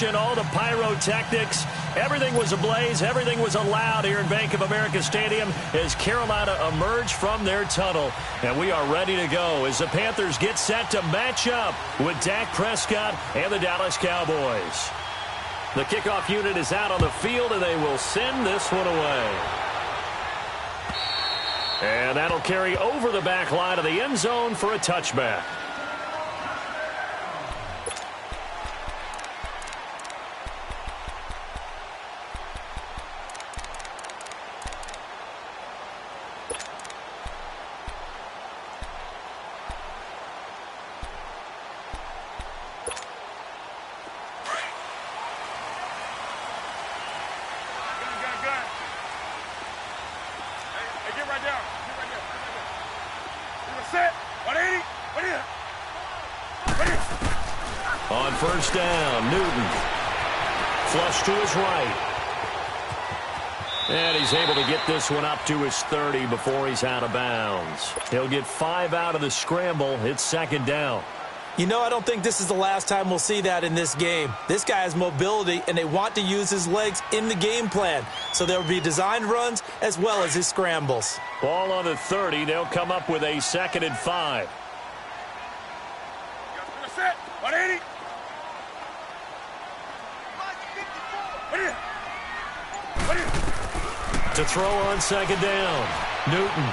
celebration, all the pyrotechnics. Everything was ablaze. Everything was allowed here in Bank of America Stadium as Carolina emerged from their tunnel. And we are ready to go as the Panthers get set to match up with Dak Prescott and the Dallas Cowboys. The kickoff unit is out on the field, and they will send this one away. And that'll carry over the back line of the end zone for a touchback. On first down, Newton. Flush to his right. And he's able to get this one up to his 30 before he's out of bounds. He'll get 5 out of the scramble. It's second down. You know, I don't think this is the last time we'll see that in this game. This guy has mobility, and they want to use his legs in the game plan. So there will be designed runs as well as his scrambles. Ball on the 30. They'll come up with a 2nd and 5. To throw on second down, Newton.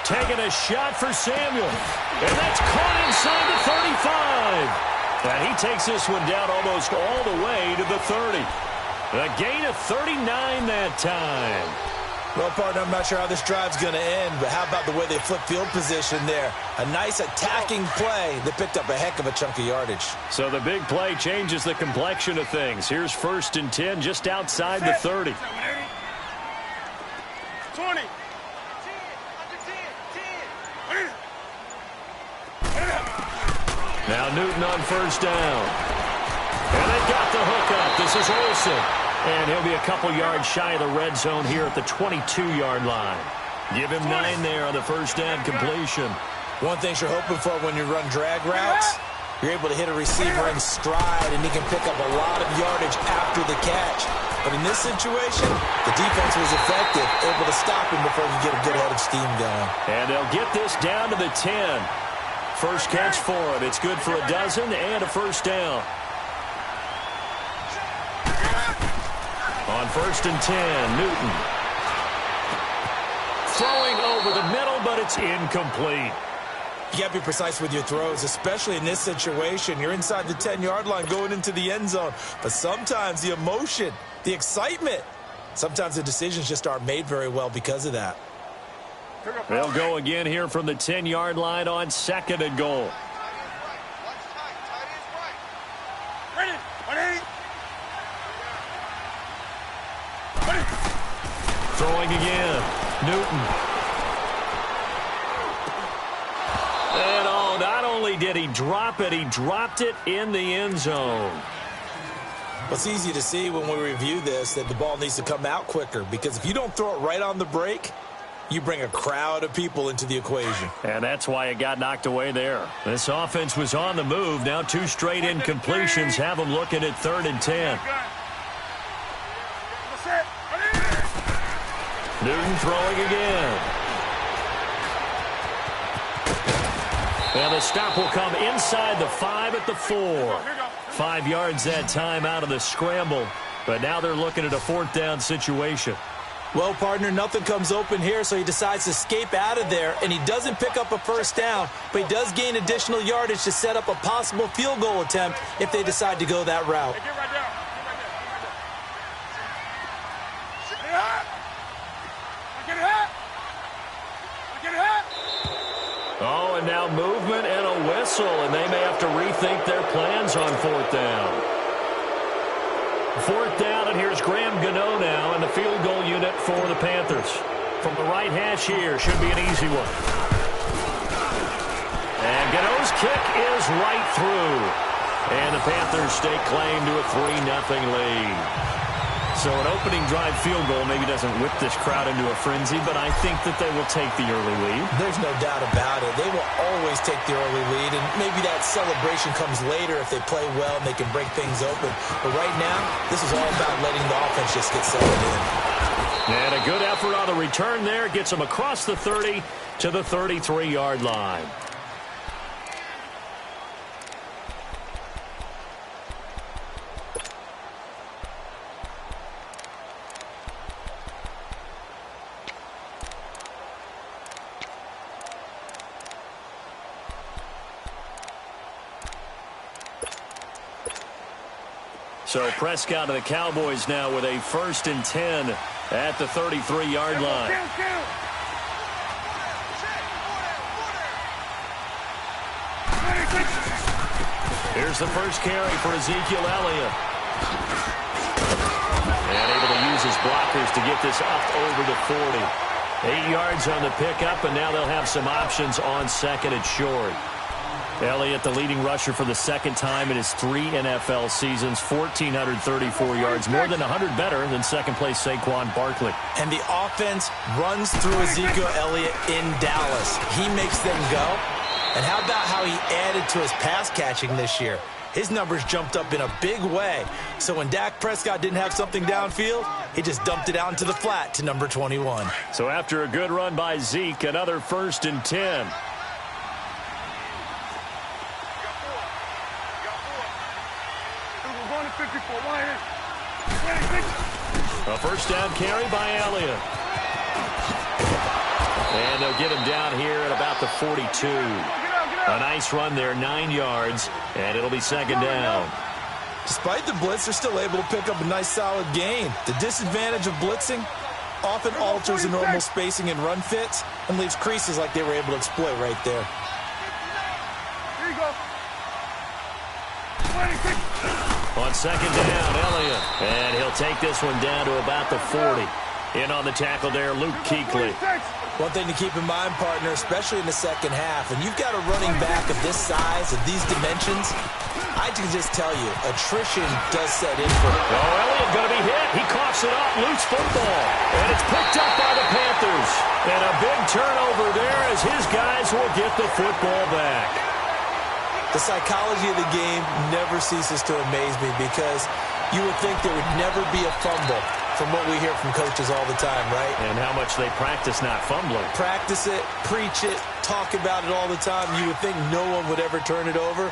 Taking a shot for Samuel. And that's caught inside the 35. And he takes this one down almost all the way to the 30. A gain of 39 that time. Well, partner, I'm not sure how this drive's going to end, but how about the way they flip field position there? A nice attacking play that picked up a heck of a chunk of yardage. So the big play changes the complexion of things. Here's 1st and 10 just outside the 30. 20. Now Newton on first down. And they got the hook up. This is Olsen. And he'll be a couple yards shy of the red zone here at the 22-yard line. Give him 9 there on the first down completion. One thing you're hoping for when you run drag routes, you're able to hit a receiver in stride, and he can pick up a lot of yardage after the catch. But in this situation, the defense was effective, able to stop him before he get a good head of steam going. And they'll get this down to the 10. First catch for him. It's good for a dozen and a first down. On 1st and 10, Newton. Throwing over the middle, but it's incomplete. You got to be precise with your throws, especially in this situation. You're inside the 10-yard line going into the end zone. But sometimes the emotion, the excitement, sometimes the decisions just aren't made very well because of that. They'll go again here from the 10-yard line on 2nd and goal. Throwing again, Newton. And oh, not only did he drop it, he dropped it in the end zone. Well, it's easy to see when we review this that the ball needs to come out quicker, because if you don't throw it right on the break, you bring a crowd of people into the equation. And that's why it got knocked away there. This offense was on the move. Now 2 straight incompletions have them looking at 3rd and 10. Newton throwing again. And the stop will come inside the 5 at the 4. 5 yards that time out of the scramble. But now they're looking at a 4th down situation. Well, partner, nothing comes open here, so he decides to escape out of there, and he doesn't pick up a first down, but he does gain additional yardage to set up a possible field goal attempt if they decide to go that route. Oh, and now movement and a whistle, and they may have to rethink their plans on 4th down. 4th down, and here's Graham Gano now in the field goal unit for the Panthers. From the right hash here, should be an easy one. And Gano's kick is right through. And the Panthers stake claim to a 3-0 lead. So an opening drive field goal maybe doesn't whip this crowd into a frenzy, but I think that they will take the early lead. There's no doubt about it. They will always take the early lead, and maybe that celebration comes later if they play well and they can break things open. But right now, this is all about letting the offense just get settled in. And a good effort on the return there gets them across the 30 to the 33-yard line. So Prescott and the Cowboys now with a 1st and 10 at the 33-yard line. Here's the first carry for Ezekiel Elliott. And able to use his blockers to get this up over the 40. 8 yards on the pickup, and now they'll have some options on 2nd and short. Elliott, the leading rusher for the 2nd time in his 3 NFL seasons, 1,434 yards, more than 100 better than 2nd-place Saquon Barkley. And the offense runs through Ezekiel Elliott in Dallas. He makes them go. And how about how he added to his pass catching this year? His numbers jumped up in a big way. So when Dak Prescott didn't have something downfield, he just dumped it out into the flat to number 21. So after a good run by Zeke, another 1st and 10. A first down carry by Elliott. And they'll get him down here at about the 42. A nice run there, 9 yards, and it'll be 2nd down. Despite the blitz, they're still able to pick up a nice solid gain. The disadvantage of blitzing often alters the normal spacing and run fits and leaves creases like they were able to exploit right there. Here you go. On 2nd down, Elliott. And he'll take this one down to about the 40. In on the tackle there, Luke Kuechly. One thing to keep in mind, partner, especially in the second half, when you've got a running back of this size, of these dimensions, I can just tell you, attrition does set in for him. Oh, Elliott going to be hit. He coughs it up, loose football. And it's picked up by the Panthers. And a big turnover there as his guys will get the football back. The psychology of the game never ceases to amaze me because you would think there would never be a fumble from what we hear from coaches all the time, right? And how much they practice not fumbling. Practice it, preach it, talk about it all the time. You would think no one would ever turn it over.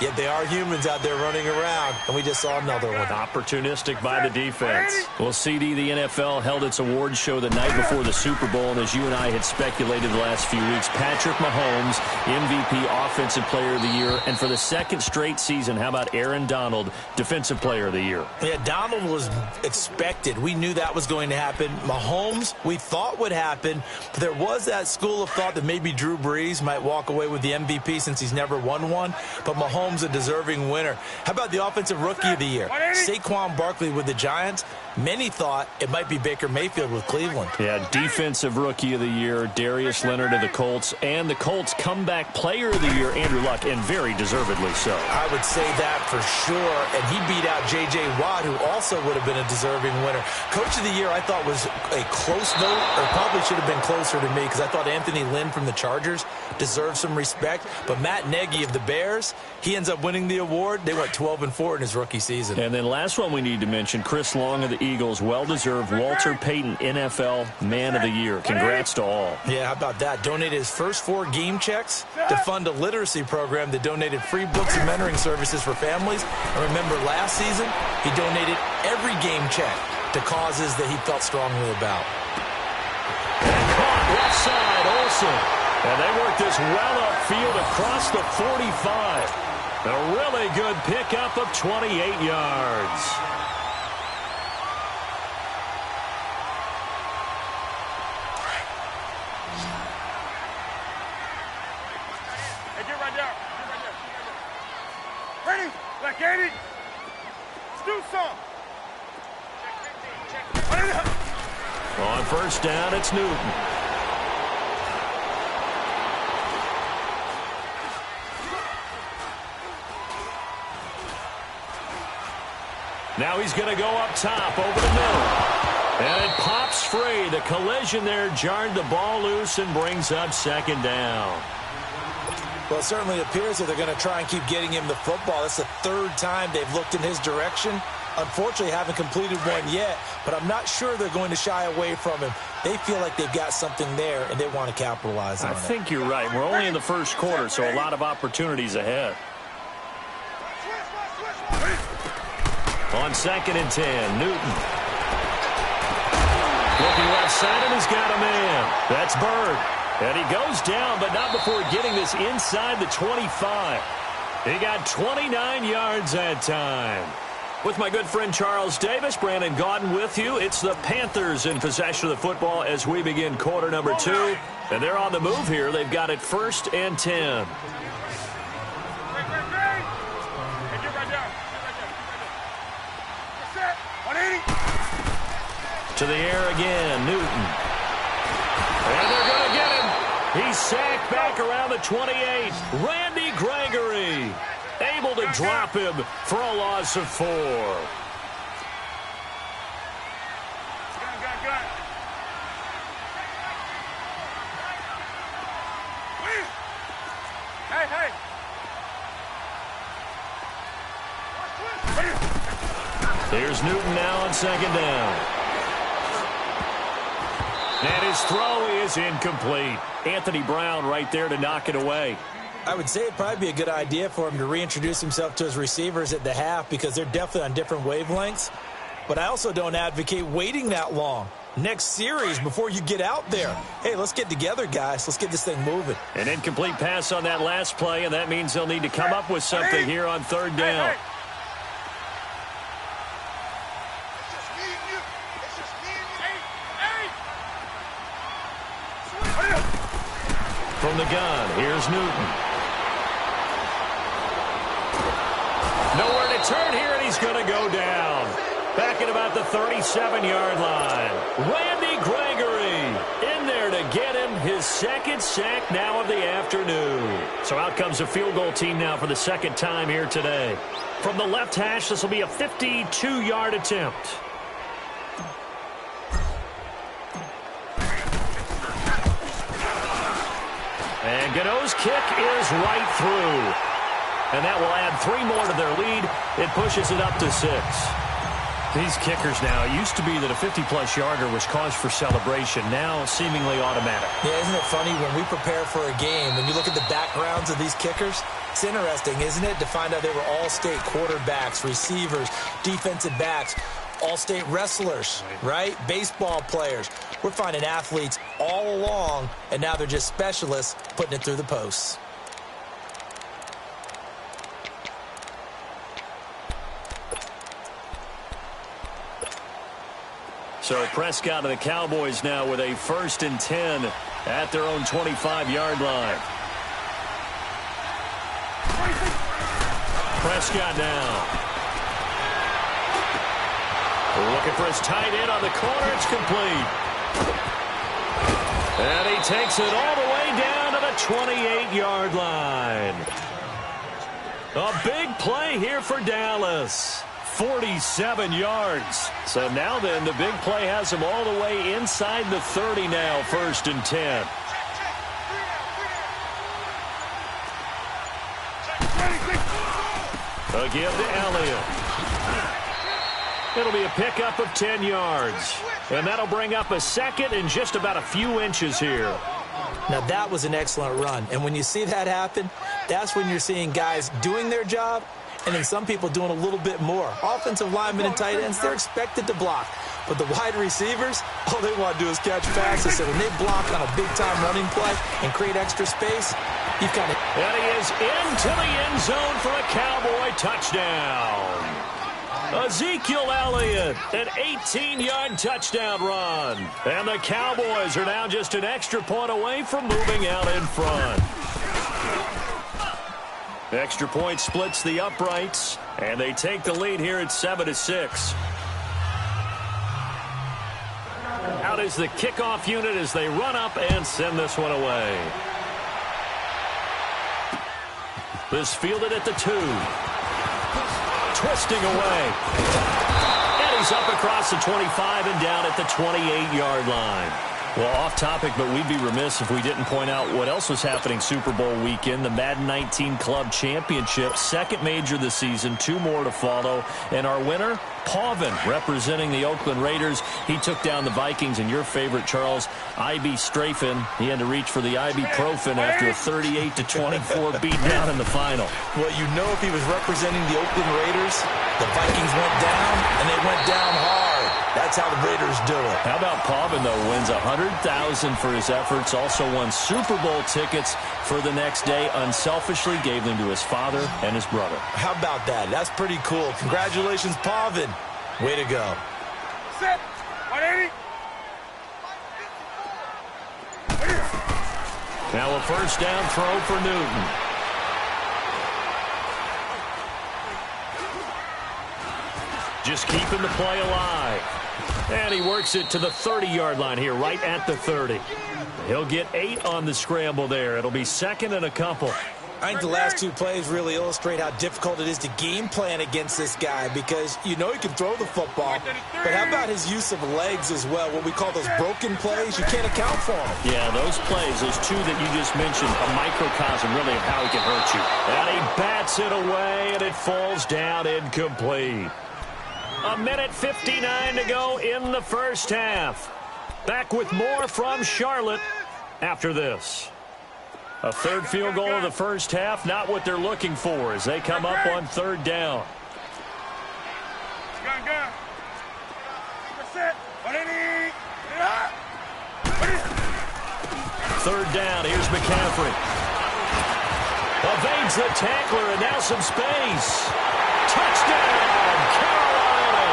Yet they are humans out there running around, and we just saw another one. Opportunistic by the defense. Well, CD, the NFL held its awards show the night before the Super Bowl, and as you and I had speculated the last few weeks, Patrick Mahomes, MVP, Offensive Player of the Year, and for the 2nd straight season, how about Aaron Donald, Defensive Player of the Year? Yeah, Donald was expected. We knew that was going to happen. Mahomes, we thought would happen, but there was that school of thought that maybe Drew Brees might walk away with the MVP since he's never won one, but Mahomes a deserving winner. How about the Offensive Rookie of the Year? Saquon Barkley with the Giants. Many thought it might be Baker Mayfield with Cleveland. Yeah, Defensive Rookie of the Year, Darius Leonard of the Colts, and the Colts Comeback Player of the Year, Andrew Luck, and very deservedly so. I would say that for sure, and he beat out J.J. Watt, who also would have been a deserving winner. Coach of the Year, I thought, was a close vote, or probably should have been closer to me, because I thought Anthony Lynn from the Chargers deserved some respect, but Matt Nagy of the Bears, he ends up winning the award. They went 12-4 in his rookie season. And then last one we need to mention, Chris Long of the Eagles, well-deserved Walter Payton NFL Man of the Year. Congrats to all. Yeah, how about that? Donated his first 4 game checks to fund a literacy program that donated free books and mentoring services for families. And remember, last season, he donated every game check to causes that he felt strongly about. And caught left side, Olsen. And they work this well upfield across the 45. A really good pickup of 28 yards. Hey, get right there. Ready? Like 80. Let's do some. On first down, it's Newton. Now he's going to go up top over the middle. And it pops free. The collision there jarred the ball loose and brings up second down. Well, it certainly appears that they're going to try and keep getting him the football. It's the third time they've looked in his direction. Unfortunately, haven't completed one yet, but I'm not sure they're going to shy away from him. They feel like they've got something there, and they want to capitalize on it. I think you're right. We're only in the first quarter, so a lot of opportunities ahead. On 2nd and 10, Newton. Looking left side, and he's got a man. That's Byrd. And he goes down, but not before getting this inside the 25. He got 29 yards that time. With my good friend Charles Davis, Brandon Gaudin with you. It's the Panthers in possession of the football as we begin quarter number 2. And they're on the move here. They've got it 1st and 10. To the air again, Newton. And they're going to get him. He's sacked back around the 28. Randy Gregory able to drop him for a loss of 4. Here's Newton now on 2nd down. And his throw is incomplete. Anthony Brown right there to knock it away. I would say it'd probably be a good idea for him to reintroduce himself to his receivers at the half because they're definitely on different wavelengths. But I also don't advocate waiting that long. Next series before you get out there. Hey, let's get together, guys. Let's get this thing moving. An incomplete pass on that last play, and that means they'll need to come up with something here on 3rd down. From the gun, here's Newton. Nowhere to turn here, and he's going to go down. Back at about the 37-yard line. Randy Gregory in there to get him his 2nd sack now of the afternoon. So out comes a field goal team now for the 2nd time here today. From the left hash, this will be a 52-yard attempt. And Gano's kick is right through. And that will add 3 more to their lead. It pushes it up to 6. These kickers now, it used to be that a 50-plus yarder was cause for celebration. Now seemingly automatic. Yeah, isn't it funny when we prepare for a game, when you look at the backgrounds of these kickers, it's interesting, isn't it, to find out they were all-state quarterbacks, receivers, defensive backs, all-state wrestlers, right? Baseball players. We're finding athletes all along, and now they're just specialists putting it through the posts. So Prescott and the Cowboys now with a 1st and 10 at their own 25-yard line. Prescott now. Looking for his tight end on the corner. It's complete. And he takes it all the way down to the 28-yard line. A big play here for Dallas. 47 yards. So now then, the big play has him all the way inside the 30 now, 1st and 10. A give to Elliott. It'll be a pickup of 10 yards. And that'll bring up a 2nd and just about a few inches here. Now, that was an excellent run. And when you see that happen, that's when you're seeing guys doing their job and then some people doing a little bit more. Offensive linemen and tight ends, they're expected to block. But the wide receivers, all they want to do is catch passes. So when they block on a big-time running play and create extra space, you've kind of... And he is into the end zone for a Cowboy touchdown. Ezekiel Elliott, an 18-yard touchdown run. And the Cowboys are now just an extra point away from moving out in front. Extra point splits the uprights, and they take the lead here at 7-6. Out is the kickoff unit as they run up and send this one away. This fielded at the 2. Twisting away. And he's up across the 25 and down at the 28-yard line. Well, off topic, but we'd be remiss if we didn't point out what else was happening Super Bowl weekend. The Madden 19 Club Championship, second major this season, 2 more to follow. And our winner, Pavin, representing the Oakland Raiders. He took down the Vikings, and your favorite, Charles, IB Strafen. He had to reach for the ibuprofen after a 38-24 beatdown in the final. Well, you know, if he was representing the Oakland Raiders, the Vikings went down, and they went down hard. That's how the Raiders do it. How about Pavin, though, wins $100,000 for his efforts, also won Super Bowl tickets for the next day, unselfishly gave them to his father and his brother. How about that? That's pretty cool. Congratulations, Pavin. Way to go. Set. 180. Now a first down throw for Newton. Just keeping the play alive. And he works it to the 30-yard line here, right at the 30. He'll get 8 on the scramble there. It'll be second and a couple. I think the last 2 plays really illustrate how difficult it is to game plan against this guy because you know he can throw the football, but how about his use of legs as well, what we call those broken plays? You can't account for them. Yeah, those plays, those 2 that you just mentioned, a microcosm really of how he can hurt you. And he bats it away, and it falls down incomplete. 1:59 to go in the first half. Back with more from Charlotte after this. A third field goal of the first half, not what they're looking for as they come up on third down. Gun. Set. 180. Third down, here's McCaffrey. Evades the tackler, and now some space. Touchdown, Carolina.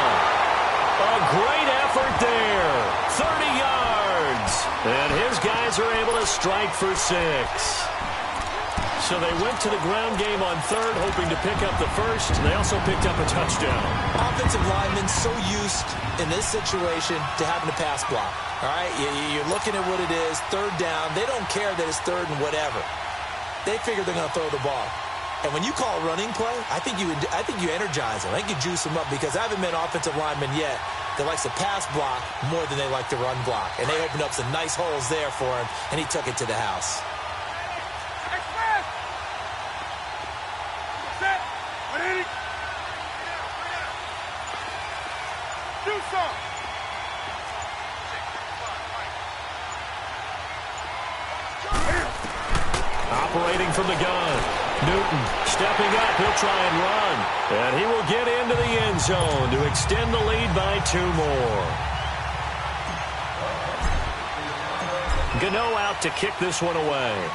A great effort there. 30 yards. And his guys are able to strike for 6. So they went to the ground game on third, hoping to pick up the first. They also picked up a touchdown. Offensive linemen so used in this situation to having to pass block. All right, you're looking at what it is, third down. They don't care that it's third and whatever. They figure they're going to throw the ball. And when you call a running play, I think you energize them. I think you juice them up because I haven't met an offensive lineman yet that likes to pass block more than they like to run block. And they opened up some nice holes there for him, and he took it to the house. Set. 180. Do some. Operating from the gun. Newton stepping up. He'll try and run. And he will get into the end zone to extend the lead by 2 more. Gano out to kick this one away.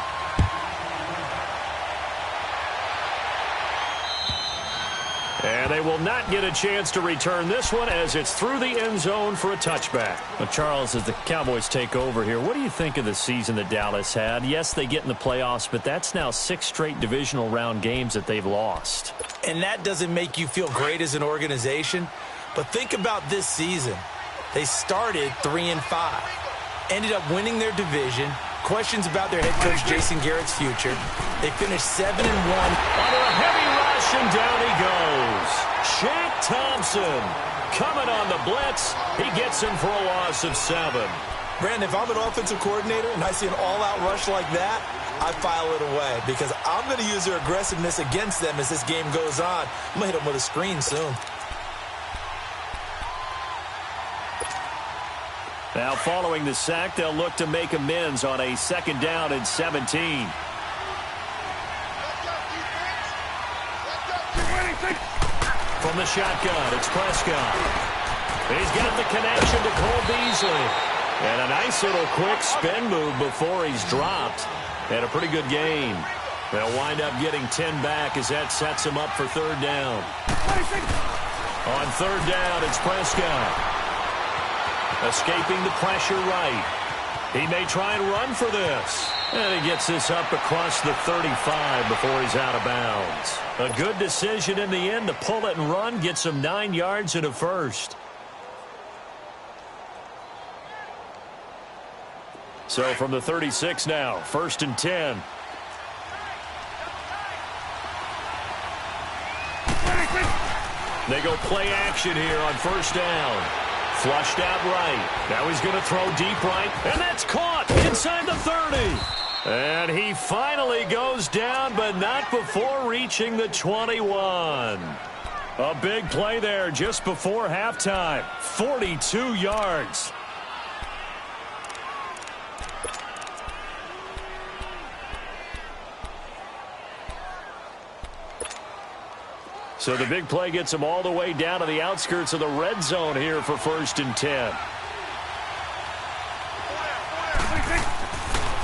And they will not get a chance to return this one as it's through the end zone for a touchback. Well, Charles, as the Cowboys take over here, what do you think of the season that Dallas had? Yes, they get in the playoffs, but that's now 6 straight divisional round games that they've lost. And that doesn't make you feel great as an organization. But think about this season. They started 3-5, ended up winning their division. Questions about their head coach, Jason Garrett's future. They finished 7-1. Under a heavy rush, and down he goes. Shaq Thompson coming on the blitz. He gets him for a loss of 7. Brandon, if I'm an offensive coordinator and I see an all-out rush like that, I file it away because I'm going to use their aggressiveness against them as this game goes on. I'm going to hit them with a screen soon. Now following the sack, they'll look to make amends on a 2nd down and 17. From the shotgun, it's Prescott. He's got the connection to Cole Beasley. And a nice little quick spin move before he's dropped. And a pretty good game. They'll wind up getting 10 back as that sets him up for 3rd down. On 3rd down, it's Prescott. Escaping the pressure right. He may try and run for this. And he gets this up across the 35 before he's out of bounds. A good decision in the end to pull it and run. Gets him 9 yards and a first. So from the 36 now, 1st and 10. They go play action here on first down. Flushed out right. Now he's going to throw deep right. And that's caught inside the 30. And he finally goes down, but not before reaching the 21. A big play there just before halftime. 42 yards. So the big play gets him all the way down to the outskirts of the red zone here for 1st and 10.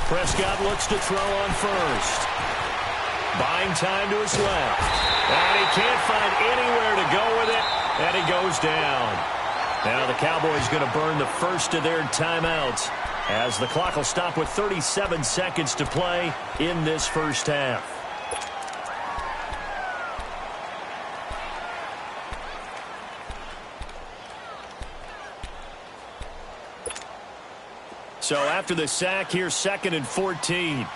Prescott looks to throw on first. Buying time to his left. And he can't find anywhere to go with it. And he goes down. Now the Cowboys going to burn the first of their timeouts as the clock will stop with 37 seconds to play in this first half. So after the sack, here's 2nd and 14.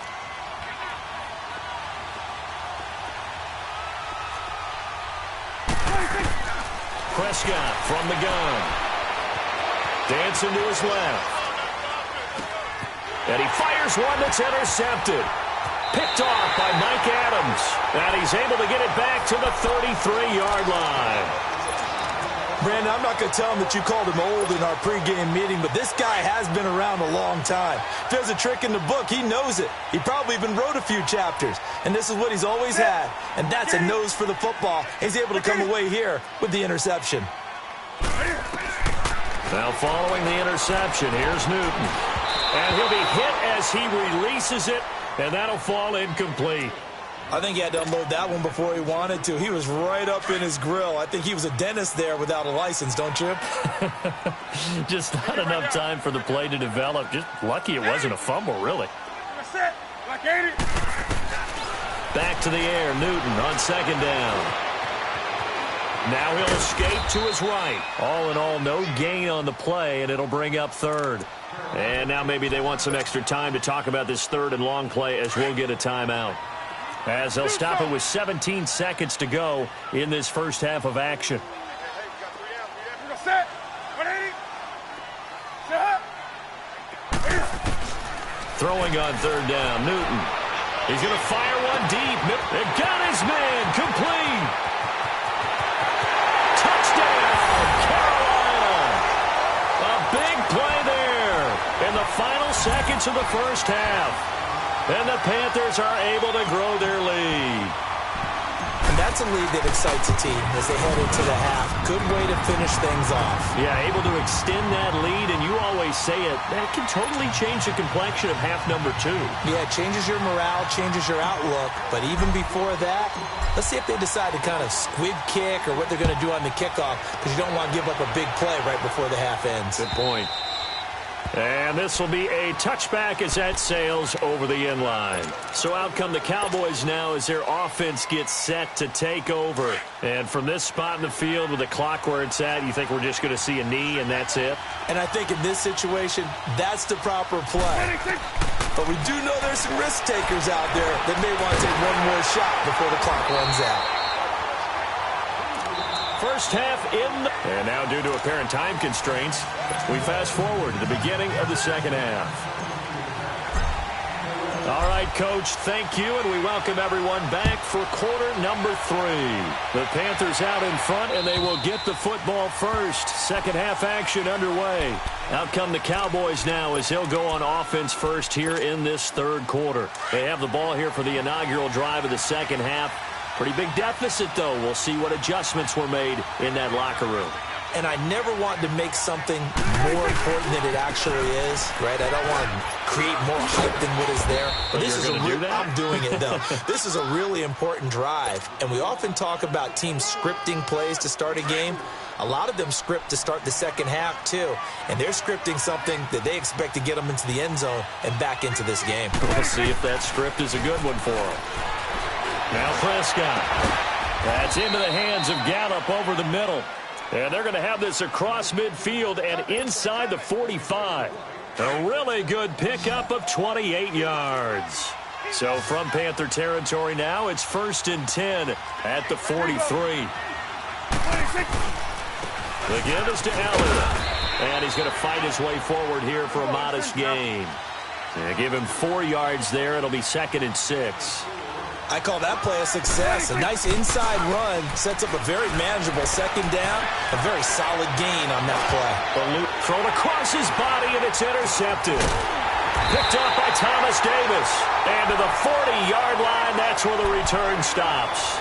Prescott from the gun. Dancing to his left. And he fires one that's intercepted. Picked off by Mike Adams. And he's able to get it back to the 33-yard line. Brandon, I'm not going to tell him that you called him old in our pregame meeting, but this guy has been around a long time. If there's a trick in the book, he knows it. He probably even wrote a few chapters, and this is what he's always had, and that's a nose for the football. He's able to come away here with the interception. Now following the interception, here's Newton. And he'll be hit as he releases it, and that'll fall incomplete. I think he had to unload that one before he wanted to. He was right up in his grill. I think he was a dentist there without a license, don't you? Just not enough time for the play to develop. Just lucky it wasn't a fumble, really. Back to the air, Newton on 2nd down. Now he'll escape to his right. All in all, no gain on the play, and it'll bring up 3rd. And now maybe they want some extra time to talk about this 3rd and long play as we'll get a timeout. As they'll stop it with 17 seconds to go in this first half of action. Throwing on 3rd down, Newton. He's going to fire one deep. It got his man, complete. Touchdown, Carolina. A big play there in the final seconds of the first half. And the Panthers are able to grow their lead. And that's a lead that excites a team as they head into the half. Good way to finish things off. Yeah, able to extend that lead, and you always say it, that can totally change the complexion of half number 2. Yeah, it changes your morale, changes your outlook. But even before that, let's see if they decide to kind of squib kick or what they're going to do on the kickoff, because you don't want to give up a big play right before the half ends. Good point. And this will be a touchback as that sails over the end line. So out come the Cowboys now as their offense gets set to take over. And from this spot in the field with the clock where it's at, you think we're just going to see a knee and that's it? And I think in this situation, that's the proper play. But we do know there's some risk takers out there that may want to take one more shot before the clock runs out. First half in. And now due to apparent time constraints, we fast forward to the beginning of the second half. All right, Coach, thank you, and we welcome everyone back for quarter number 3. The Panthers out in front, and they will get the football first. Second half action underway. Out come the Cowboys now as they'll go on offense first here in this 3rd quarter. They have the ball here for the inaugural drive of the second half. Pretty big deficit, though. We'll see what adjustments were made in that locker room. And I never want to make something more important than it actually is, right? I don't want to create more hype than what is there. But this is I'm doing it, though. This is a really important drive. And we often talk about teams scripting plays to start a game. A lot of them script to start the second half, too. And they're scripting something that they expect to get them into the end zone and back into this game. We'll see if that script is a good one for them. Now Prescott. That's into the hands of Gallup over the middle. And they're going to have this across midfield and inside the 45. A really good pickup of 28 yards. So from Panther territory now, it's 1st and 10 at the 43. The give is to Elliott. And he's going to fight his way forward here for a modest gain. Give him 4 yards there. It'll be 2nd and 6. I call that play a success. A nice inside run sets up a very manageable 2nd down. A very solid gain on that play. The loop thrown across his body, and it's intercepted. Picked up by Thomas Davis. And to the 40-yard line, that's where the return stops.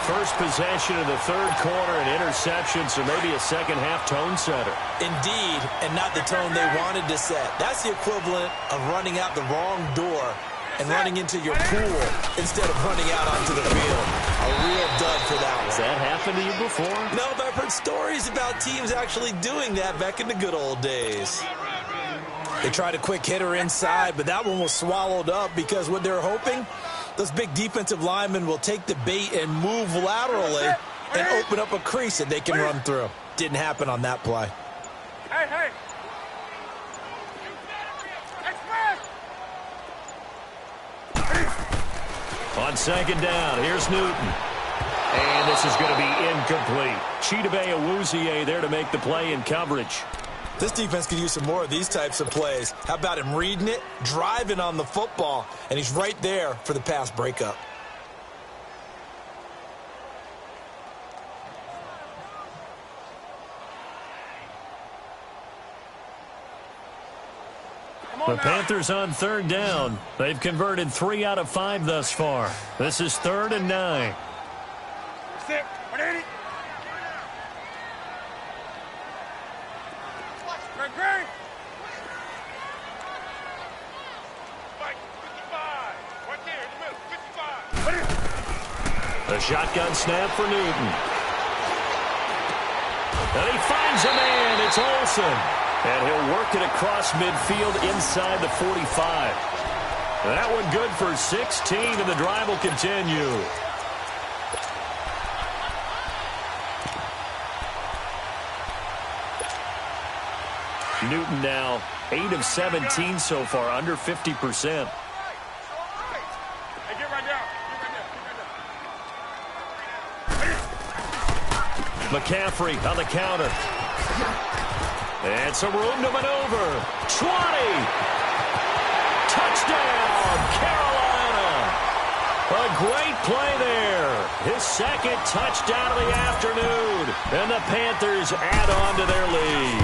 First possession of the 3rd quarter, an interception, so maybe a second-half tone setter. Indeed, and not the tone they wanted to set. That's the equivalent of running out the wrong door and running into your pool instead of running out onto the field. A real dud for that one. Has that happened to you before? No, but I've heard stories about teams actually doing that back in the good old days. They tried a quick hitter inside, but that one was swallowed up because what they're hoping, those big defensive linemen will take the bait and move laterally and open up a crease that they can run through. Didn't happen on that play. Hey! On 2nd down, here's Newton. And this is going to be incomplete. Chidobe Awuzie there to make the play in coverage. This defense could use some more of these types of plays. How about him reading it, driving on the football, and he's right there for the pass breakup. The Panthers on 3rd down. They've converted 3 out of 5 thus far. This is 3rd and 9. Sit. 180. Great. 55. Right there in the middle. 55. The shotgun snap for Newton. And he finds a man. It's Olsen. And he'll work it across midfield inside the 45. That one good for 16, and the drive will continue. Newton now 8 of 17 so far, under 50%. Hey, get right down. McCaffrey on the counter. And some room to maneuver. 20. Touchdown, Carolina. A great play there. His 2nd touchdown of the afternoon. And the Panthers add on to their lead.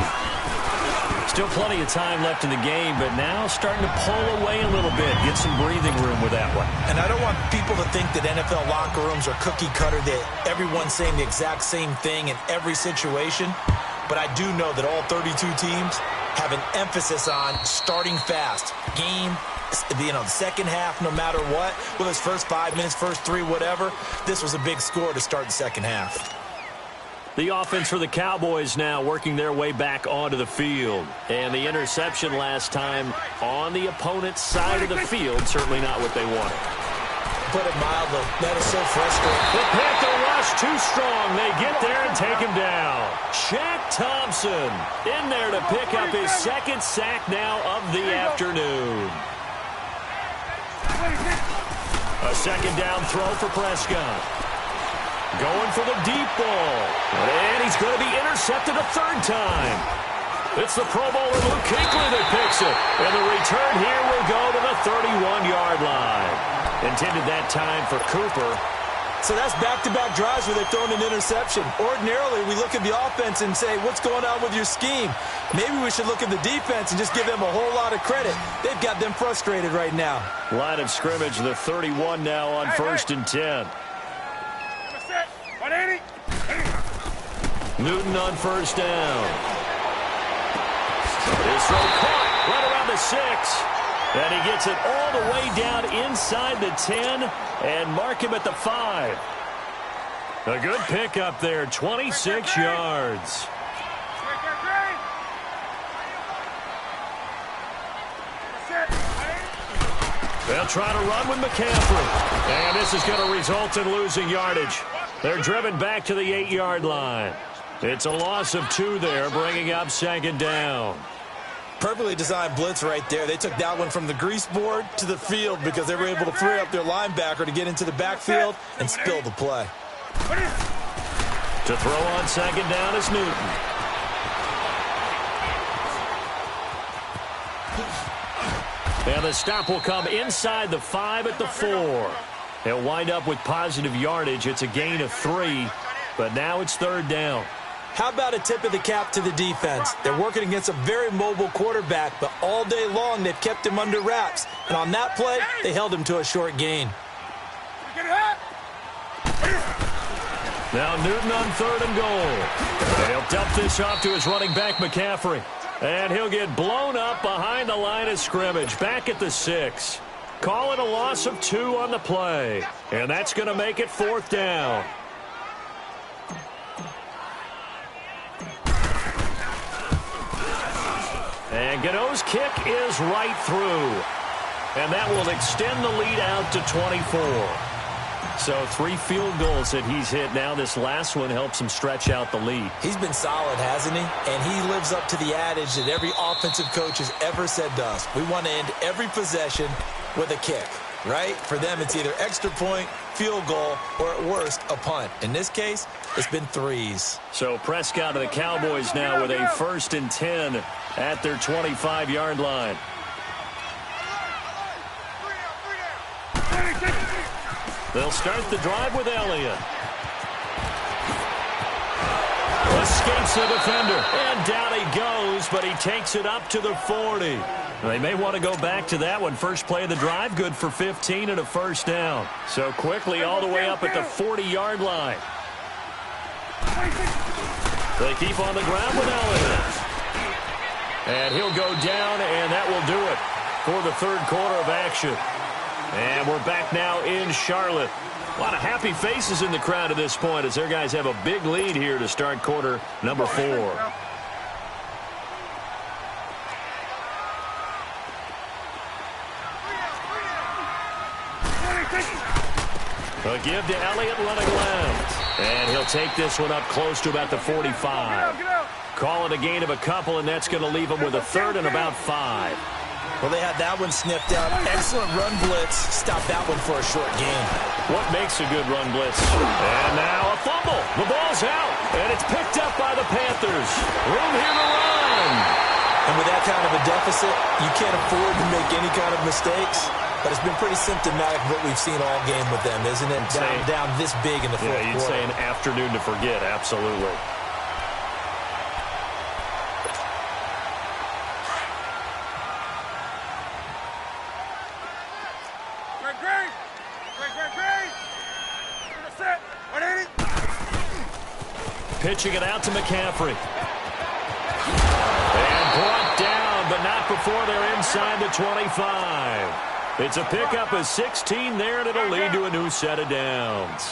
Still plenty of time left in the game, but now starting to pull away a little bit. Get some breathing room with that one. And I don't want people to think that NFL locker rooms are cookie cutter, that everyone's saying the exact same thing in every situation. But I do know that all 32 teams have an emphasis on starting fast. Game, the 2nd half, no matter what. Whether it's first 5 minutes, first 3, whatever. This was a big score to start the 2nd half. The offense for the Cowboys now working their way back onto the field. And the interception last time on the opponent's side of the field, certainly not what they wanted. Put it mildly, that is so frustrating. The Panther rush too strong. They get there and take him down. Shaq Thompson in there to pick up his 2nd sack now of the afternoon. A 2nd down throw for Prescott. Going for the deep ball. And he's going to be intercepted a 3rd time. It's the Pro Bowler Luke Kuechly that picks it. And the return here will go to the 31-yard line. Intended that time for Cooper. So that's back-to-back drives where they've thrown an interception. Ordinarily, we look at the offense and say, what's going on with your scheme? Maybe we should look at the defense and just give them a whole lot of credit. They've got them frustrated right now. Line of scrimmage, the 31 now on 1st and 10. 180. Newton on 1st down. His throw caught right around the 6. And he gets it all the way down inside the 10 and mark him at the 5. A good pickup there, 26 yards. They'll try to run with McCaffrey. And this is going to result in losing yardage. They're driven back to the 8-yard line. It's a loss of 2 there, bringing up 2nd down. Perfectly designed blitz right there. They took that one from the grease board to the field because they were able to free up their linebacker to get into the backfield and spill the play. To throw on second down is Newton. And the stop will come inside the 5 at the 4. He'll wind up with positive yardage. It's a gain of 3, but now it's third down. How about a tip of the cap to the defense? They're working against a very mobile quarterback, but all day long they've kept him under wraps. And on that play, they held him to a short gain. Now Newton on third and goal. He'll dump this off to his running back, McCaffrey. And he'll get blown up behind the line of scrimmage, back at the 6. Call it a loss of 2 on the play. And that's going to make it fourth down. And Gano's kick is right through. And that will extend the lead out to 24. So 3 field goals that he's hit now. This last one helps him stretch out the lead. He's been solid, hasn't he? And he lives up to the adage that every offensive coach has ever said to us. We want to end every possession with a kick, right? For them, it's either extra point, field goal, or at worst, a punt. In this case, it's been 3s. So Prescott and the Cowboys now with a 1st and 10 at their 25-yard line. They'll start the drive with Elliott. Escapes the defender, and down he goes, but he takes it up to the 40. They may want to go back to that one. First play of the drive, good for 15 and a first down. So quickly all the way up at the 40-yard line. They keep on the ground with Elliott. And he'll go down, and that will do it for the third quarter of action. And we're back now in Charlotte. A lot of happy faces in the crowd at this point as their guys have a big lead here to start quarter number 4. A give to Elliott running left. And he'll take this one up close to about the 45. Call it a gain of a couple, and that's going to leave him with a third and about 5. Well, they had that one sniffed out. Excellent run blitz. Stop that one for a short gain. What makes a good run blitz? And now a fumble. The ball's out, and it's picked up by the Panthers. Room here to run. And with that kind of a deficit, you can't afford to make any kind of mistakes. But it's been pretty symptomatic of what we've seen all game with them, isn't it? Down this big in the fourth quarter. You'd say an afternoon to forget, absolutely. Pitching it out to McCaffrey. And brought down, but not before they're inside the 25. It's a pickup of 16 there, and it'll lead to a new set of downs.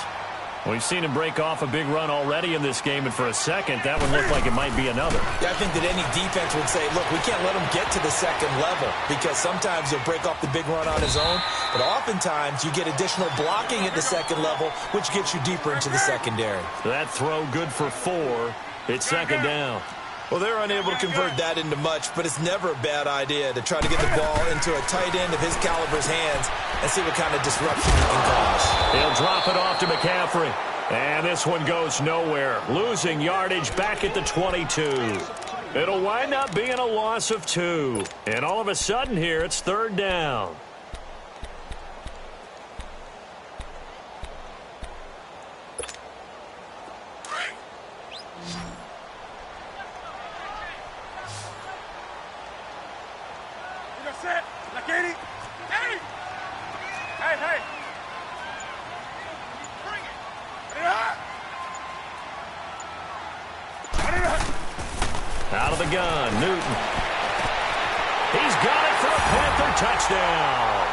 We've seen him break off a big run already in this game, and for a second, that one looked like it might be another. Yeah, I think that any defense would say, look, we can't let him get to the second level because sometimes he'll break off the big run on his own, but oftentimes you get additional blocking at the second level, which gets you deeper into the secondary. That throw good for 4. It's second down. Well, they're unable to convert that into much, but it's never a bad idea to try to get the ball into a tight end of his caliber's hands and see what kind of disruption he can cause. He'll drop it off to McCaffrey. And this one goes nowhere. Losing yardage back at the 22. It'll wind up being a loss of 2. And all of a sudden here, it's third down. Out of the gun, Newton. He's got it for a Panther touchdown.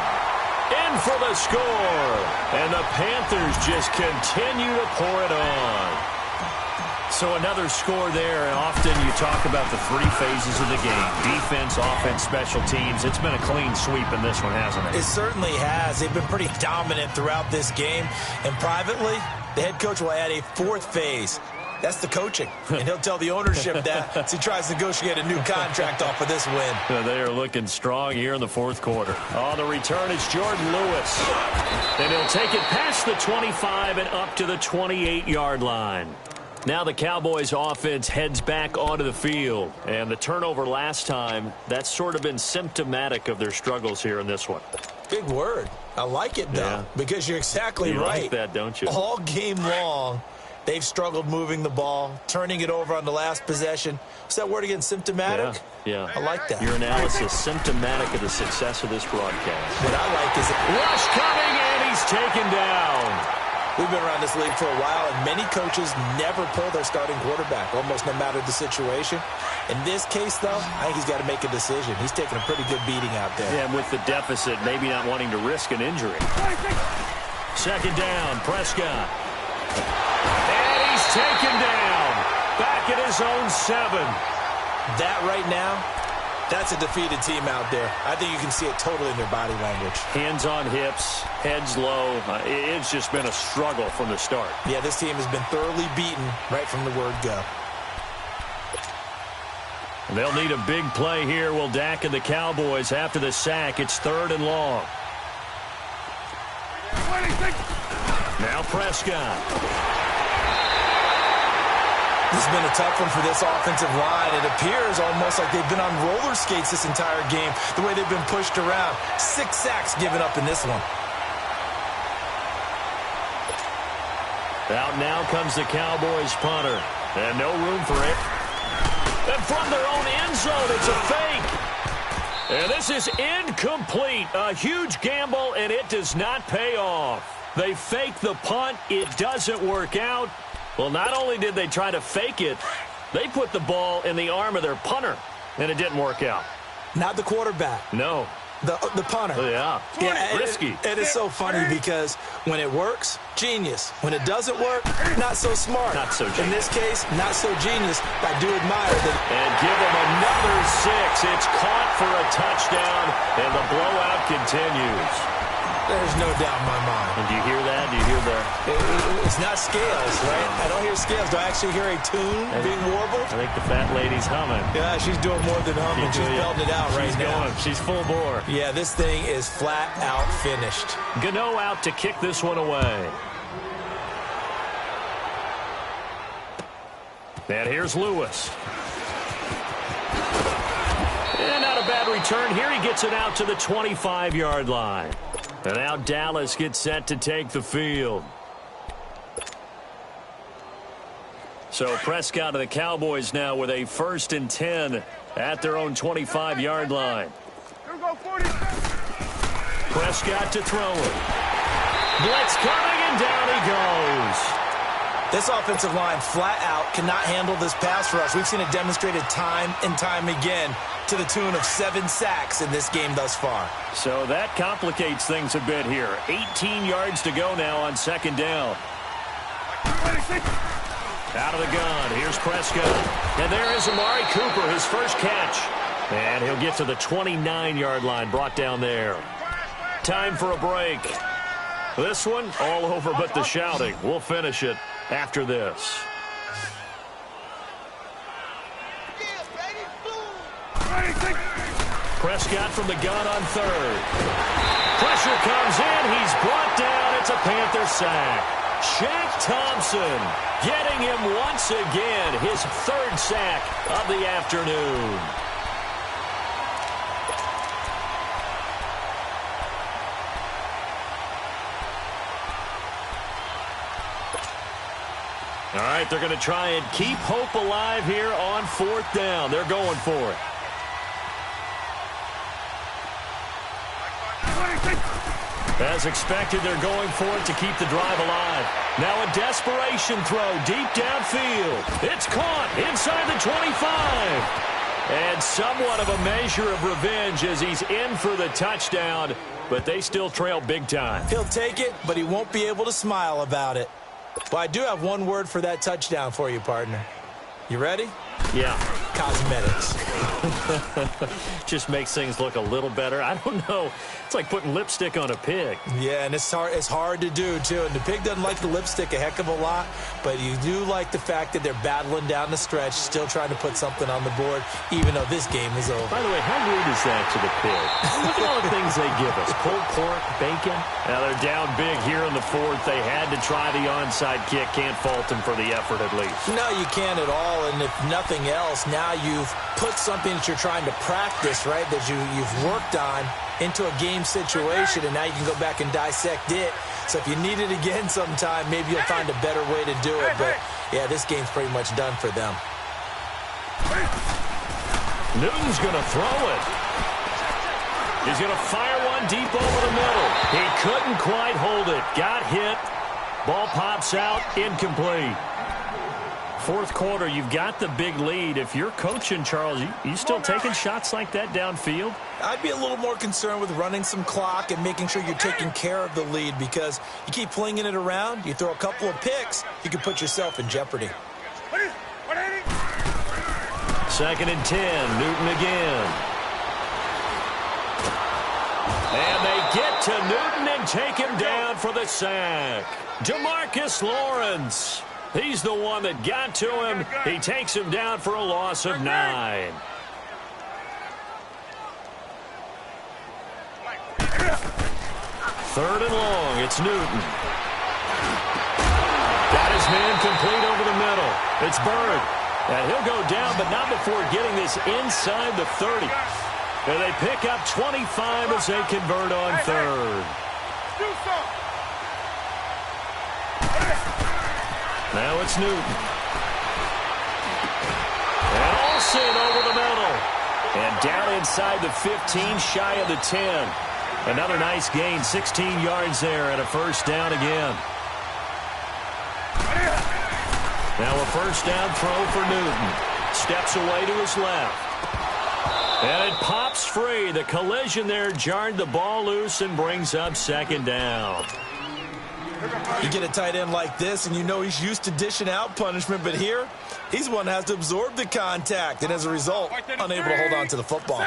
In for the score. And the Panthers just continue to pour it on. So another score there, and often you talk about the 3 phases of the game. Defense, offense, special teams. It's been a clean sweep in this one, hasn't it? It certainly has. They've been pretty dominant throughout this game. And privately, the head coach will add a 4th phase. That's the coaching. And he'll tell the ownership that as he tries to negotiate a new contract off of this win. They are looking strong here in the fourth quarter. On the return, it's Jordan Lewis. And he'll take it past the 25 and up to the 28-yard line. Now the Cowboys offense heads back onto the field. And the turnover last time, that's sort of been symptomatic of their struggles here in this one. Big word. I like it, though, because you're exactly right. You like that, don't you? All game long, they've struggled moving the ball, turning it over on the last possession. What's that word again, symptomatic? Yeah. I like that. Your analysis, symptomatic of the success of this broadcast. What I like is rush coming, and he's taken down. We've been around this league for a while, and many coaches never pull their starting quarterback, almost no matter the situation. In this case, though, I think he's got to make a decision. He's taking a pretty good beating out there. Yeah, and with the deficit, maybe not wanting to risk an injury. Second down, Prescott. And he's taken down. Back at his own 7. That right now, that's a defeated team out there. I think you can see it totally in their body language. Hands on hips, heads low. It's just been a struggle from the start. Yeah, this team has been thoroughly beaten right from the word go. They'll need a big play here. Will Dak and the Cowboys after the sack. It's 3rd and long. Now Prescott. This has been a tough one for this offensive line. It appears almost like they've been on roller skates this entire game, the way they've been pushed around. 6 sacks given up in this one. Out now comes the Cowboys punter. And no room for it. And from their own end zone, it's a fake. And this is incomplete. A huge gamble, and it does not pay off. They fake the punt. It doesn't work out. Well, not only did they try to fake it, they put the ball in the arm of their punter, and it didn't work out. Not the quarterback. No. The punter. Yeah, risky. It is so funny because when it works, genius. When it doesn't work, not so smart. Not so genius. In this case, not so genius. I do admire that. And give them another 6. It's caught for a touchdown, and the blowout continues. There's no doubt in my mind. And do you hear that? Do you hear the... It's not scales, right? I don't hear scales. Do I actually hear a tune being warbled? I think the fat lady's humming. Yeah, she's doing more than humming. She's belting it out right now. She's full bore. Yeah, this thing is flat out finished. Gano out to kick this one away. And here's Lewis. And not a bad return here. He gets it out to the 25-yard line. And now Dallas gets set to take the field. So Prescott of the Cowboys now with a 1st and 10 at their own 25-yard line. Prescott to throw it. Blitz coming, and down he goes. This offensive line flat out cannot handle this pass rush. We've seen it demonstrated time and time again to the tune of 7 sacks in this game thus far. So that complicates things a bit here. 18 yards to go now on 2nd down. Out of the gun, here's Prescott. And there is Amari Cooper, his first catch. And he'll get to the 29-yard line, brought down there. Time for a break. This one, all over but the shouting. We'll finish it after this. Prescott from the gun on 3rd. Pressure comes in. He's brought down. It's a Panther sack. Shaq Thompson getting him once again. His 3rd sack of the afternoon. All right, they're going to try and keep hope alive here on 4th down. They're going for it. As expected, they're going for it to keep the drive alive. Now a desperation throw deep downfield. It's caught inside the 25. And somewhat of a measure of revenge as he's in for the touchdown, but they still trail big time. He'll take it, but he won't be able to smile about it. Well, I do have one word for that touchdown for you, partner. You ready? Yeah. cosmetics. Just makes things look a little better. I don't know. It's like putting lipstick on a pig. Yeah, and it's hard to do, too. And the pig doesn't like the lipstick a heck of a lot, but you do like the fact that they're battling down the stretch, still trying to put something on the board, even though this game is over. By the way, how weird is that to the pig? Look at all the things they give us. Pulled pork, bacon. Now they're down big here in the fourth. They had to try the onside kick. Can't fault them for the effort, at least. No, you can't at all. And if nothing else, now you've put something that you're trying to practice, right, that you've worked on into a game situation, and now you can go back and dissect it. So if you need it again sometime, maybe you'll find a better way to do it. But, yeah, this game's pretty much done for them. Newton's going to throw it. He's going to fire one deep over the middle. He couldn't quite hold it. Got hit. Ball pops out. Incomplete. Fourth quarter, you've got the big lead. If you're coaching, Charles, you still taking shots like that downfield? I'd be a little more concerned with running some clock and making sure you're taking care of the lead, because you keep flinging it around, you throw a couple of picks, you can put yourself in jeopardy. 2nd and 10, Newton again. And they get to Newton and take him down for the sack. DeMarcus Lawrence. He's the one that got to him. He takes him down for a loss of 9. 3rd and long. It's Newton. Got his man complete over the middle. It's Byrd. And he'll go down, but not before getting this inside the 30. And they pick up 25 as they convert on 3rd. Now it's Newton. And Olsen over the middle. And down inside the 15, shy of the 10. Another nice gain, 16 yards there, and a first down again. Now a first down throw for Newton. Steps away to his left. And it pops free. The collision there jarred the ball loose and brings up 2nd down. You get a tight end like this, and you know he's used to dishing out punishment, but here, he's the one that has to absorb the contact, and as a result, unable to hold on to the football.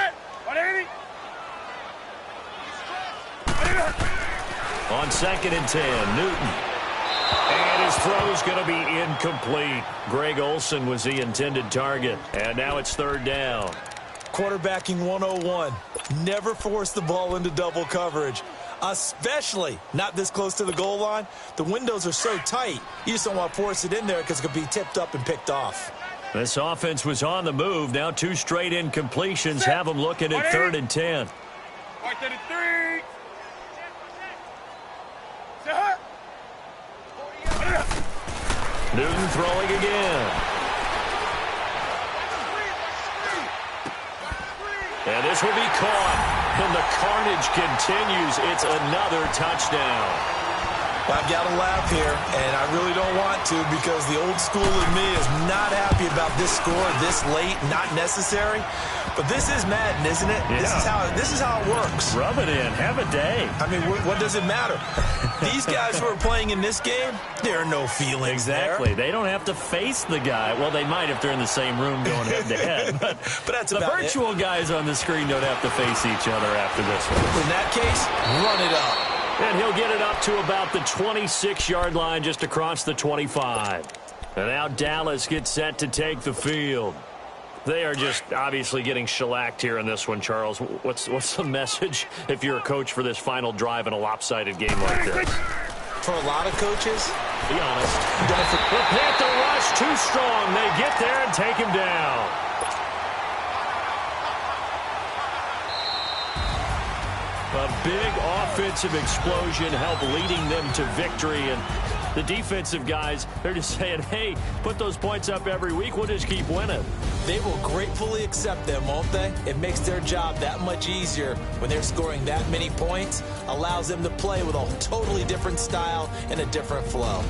On 2nd and 10, Newton. And his throw's going to be incomplete. Greg Olsen was the intended target, and now it's 3rd down. Quarterbacking 101. Never force the ball into double coverage, especially not this close to the goal line. The windows are so tight, you just don't want to force it in there because it could be tipped up and picked off. This offense was on the move. Now 2 straight incompletions have them looking at 3rd and 10. Newton throwing again. And this will be caught. And the carnage continues. It's another touchdown. Well, I've got to laugh here, and I really don't want to, because the old school in me is not happy about this score this late, not necessary. But this is Madden, isn't it? Yeah. This is how it works. Rub it in. Have a day. I mean, what does it matter? These guys who are playing in this game, there are no feelings Exactly. there. They don't have to face the guy. Well, they might if they're in the same room going head-to-head. But that's the about virtual guys on the screen don't have to face each other after this one. In that case, run it up. And he'll get it up to about the 26-yard line, just across the 25. And now Dallas gets set to take the field. They are just obviously getting shellacked here in this one, Charles. What's the message if you're a coach for this final drive in a lopsided game like this? For a lot of coaches, be honest. The Panther rush too strong. They get there and take him down. A big offensive explosion helped leading them to victory. And the defensive guys, they're just saying, hey, put those points up every week. We'll just keep winning. They will gratefully accept them, won't they? It makes their job that much easier when they're scoring that many points. Allows them to play with a totally different style and a different flow.